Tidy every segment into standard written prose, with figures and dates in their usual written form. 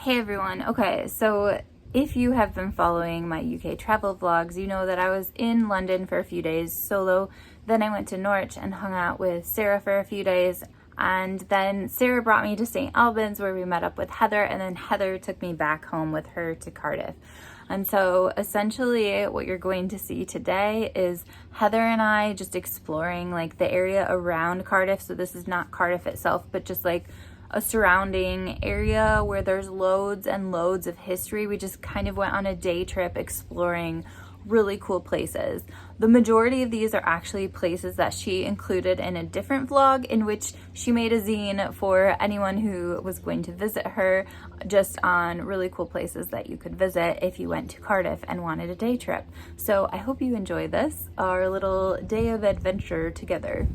Hey everyone. Okay, so if you have been following my UK travel vlogs, you know that I was in London for a few days solo. Then I went to Norwich and hung out with Sarah for a few days. And then Sarah brought me to St. Albans where we met up with Heather, and then Heather took me back home with her to Cardiff. And so essentially what you're going to see today is Heather and I just exploring like the area around Cardiff. So this is not Cardiff itself, but just like a surrounding area where there's loads and loads of history. We just kind of went on a day trip exploring really cool places. The majority of these are actually places that she included in a different vlog in which she made a zine for anyone who was going to visit her, just on really cool places that you could visit if you went to Cardiff and wanted a day trip. So I hope you enjoy this, our little day of adventure together.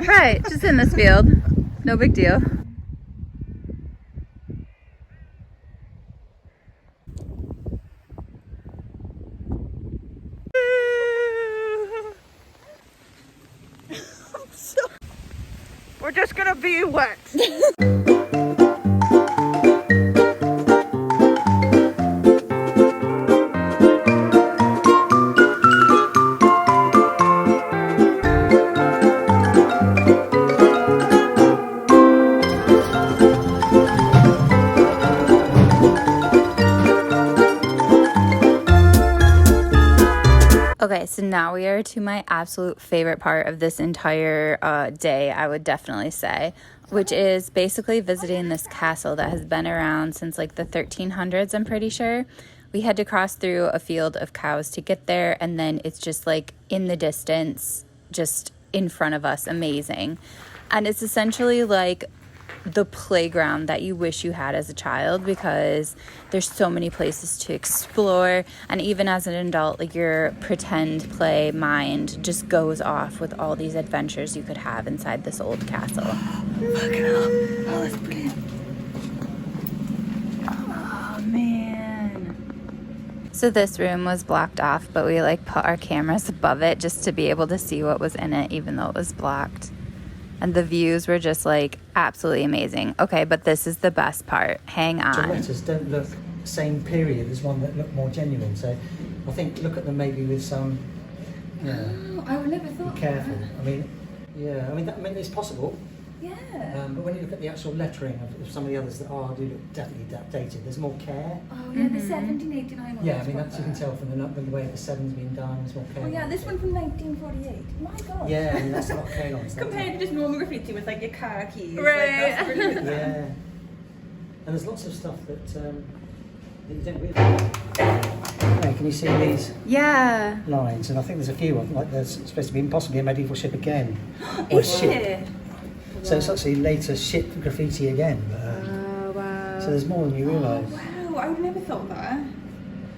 Right, just in this field. No big deal. We're just gonna be wet. Okay, so now we are to my absolute favorite part of this entire day, I would definitely say, which is basically visiting this castle that has been around since like the 1300s, I'm pretty sure. We had to cross through a field of cows to get there, and then it's just like in the distance, just in front of us, amazing. And it's essentially like the playground that you wish you had as a child, because there's so many places to explore, and even as an adult, like your pretend play mind just goes off with all these adventures you could have inside this old castle. Look it up. Oh, that's brilliant. Oh man. So this room was blocked off, but we like put our cameras above it just to be able to see what was in it, even though it was blocked. And the views were just like absolutely amazing. Okay, but this is the best part. Hang on. The letters don't look same period as one that look more genuine. So I think look at them maybe with some. Yeah. Oh, I would never thought. Be careful. That. I mean, yeah. I mean, it's possible. Yeah. But when you look at the actual lettering of some of the others that do look definitely dated, there's more care. Oh yeah, the 1789 one. Yeah, I mean that's you can tell from the way the seven's been done. There's more care. Oh yeah, this one from 1948. My God. Yeah, I mean, that's a lot of care on. Compared to just normal graffiti with like your car keys. Right. Like, that's Yeah. And there's lots of stuff that you don't really. Hey, can you see these Yeah. lines? And I think there's a few of them, like there's supposed to be possibly a medieval ship again. Or a ship. it? So it's actually later ship graffiti again. But, Oh, wow. so there's more than you realise. Wow, I would never thought that.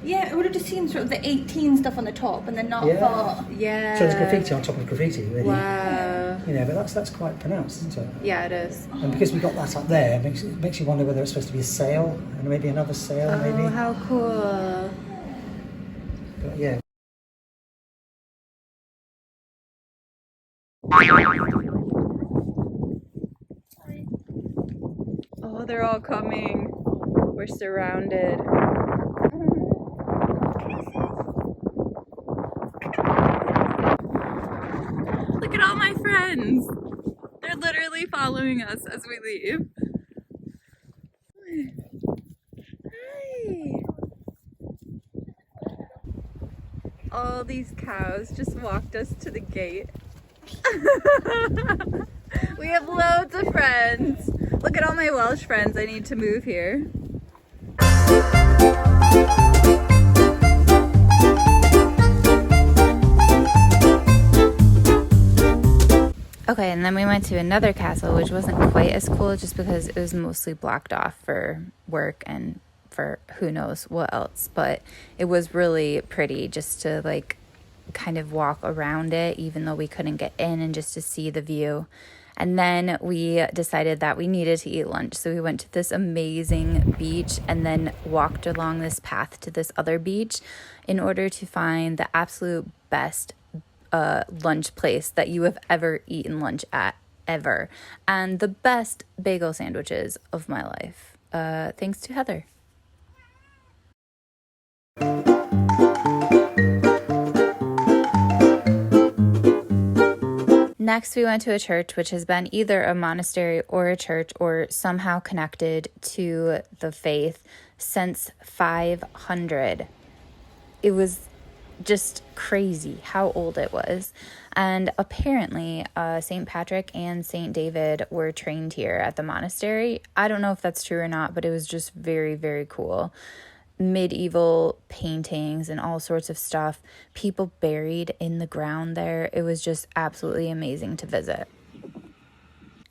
Yeah, I would have just seen sort of the 18 stuff on the top and then not Yeah. thought. Yeah. So there's graffiti on top of graffiti, really. Wow. You know, but that's quite pronounced, isn't it? Yeah, it is. And because we got that up there, it makes you wonder whether it's supposed to be a sail and maybe another sail, Oh, maybe. how cool. But yeah. Oh, they're all coming. We're surrounded. Look at all my friends. They're literally following us as we leave. Hi. All these cows just walked us to the gate. We have loads of friends. Look at all my Welsh friends. I need to move here. Okay, and then we went to another castle, which wasn't quite as cool just because it was mostly blocked off for work and for who knows what else. But it was really pretty just to like kind of walk around it, even though we couldn't get in, and just to see the view. And then we decided that we needed to eat lunch. So we went to this amazing beach and then walked along this path to this other beach in order to find the absolute best lunch place that you have ever eaten lunch at, ever. And the best bagel sandwiches of my life. Thanks to Heather. Next, we went to a church, which has been either a monastery or a church or somehow connected to the faith since 500. It was just crazy how old it was. And apparently, St. Patrick and St. David were trained here at the monastery. I don't know if that's true or not, but it was just very, very cool. Medieval paintings and all sorts of stuff, people buried in the ground there. It was just absolutely amazing to visit.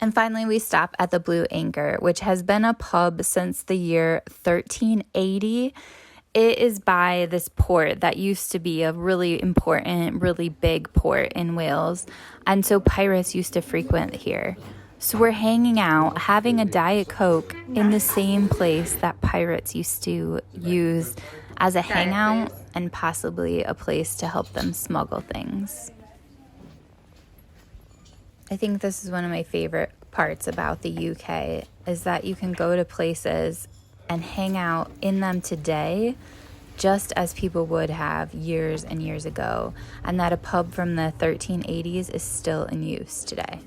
And finally, we stop at the Blue Anchor, which has been a pub since the year 1380. It is by this port that used to be a really important, really big port in Wales. And so pirates used to frequent here. So we're hanging out, having a Diet Coke in the same place that pirates used to use as a hangout and possibly a place to help them smuggle things. I think this is one of my favorite parts about the UK is that you can go to places and hang out in them today just as people would have years and years ago, and that a pub from the 1380s is still in use today.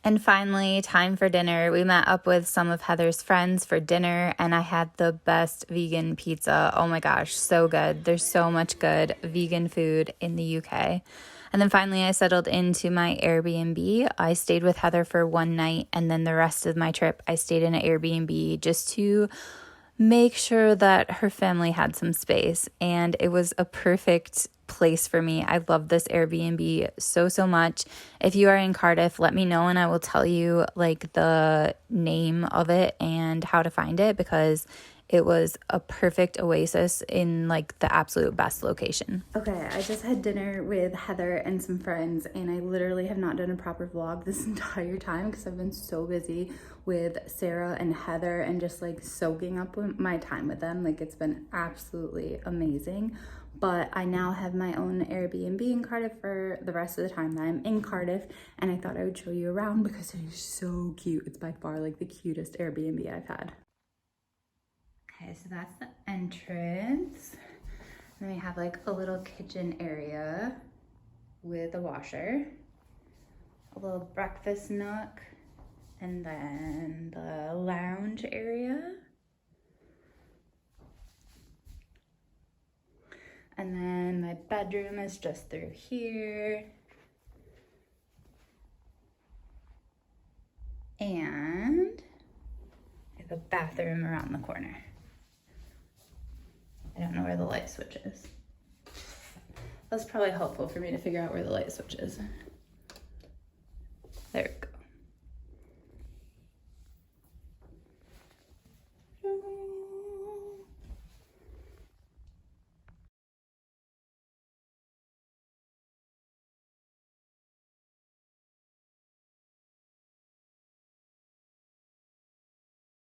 And finally, time for dinner. We met up with some of Heather's friends for dinner, and I had the best vegan pizza. Oh my gosh, so good. There's so much good vegan food in the UK. And then finally, I settled into my Airbnb. I stayed with Heather for one night, and then the rest of my trip, I stayed in an Airbnb just to make sure that her family had some space. And it was a perfect place for me. I love this Airbnb so much. If you are in Cardiff, let me know and I will tell you like the name of it and how to find it, because it was a perfect oasis in like the absolute best location. Okay, I just had dinner with Heather and some friends, and I literally have not done a proper vlog this entire time because I've been so busy with Sarah and Heather and just like soaking up my time with them. Like, it's been absolutely amazing. But I now have my own Airbnb in Cardiff for the rest of the time that I'm in Cardiff, and I thought I would show you around because it is so cute. It's by far like the cutest Airbnb I've had. Okay, so that's the entrance. Then we have like a little kitchen area with a washer, a little breakfast nook, and then the lounge area. And then my bedroom is just through here. And I have a bathroom around the corner. I don't know where the light switch is. That's probably helpful for me to figure out where the light switch is.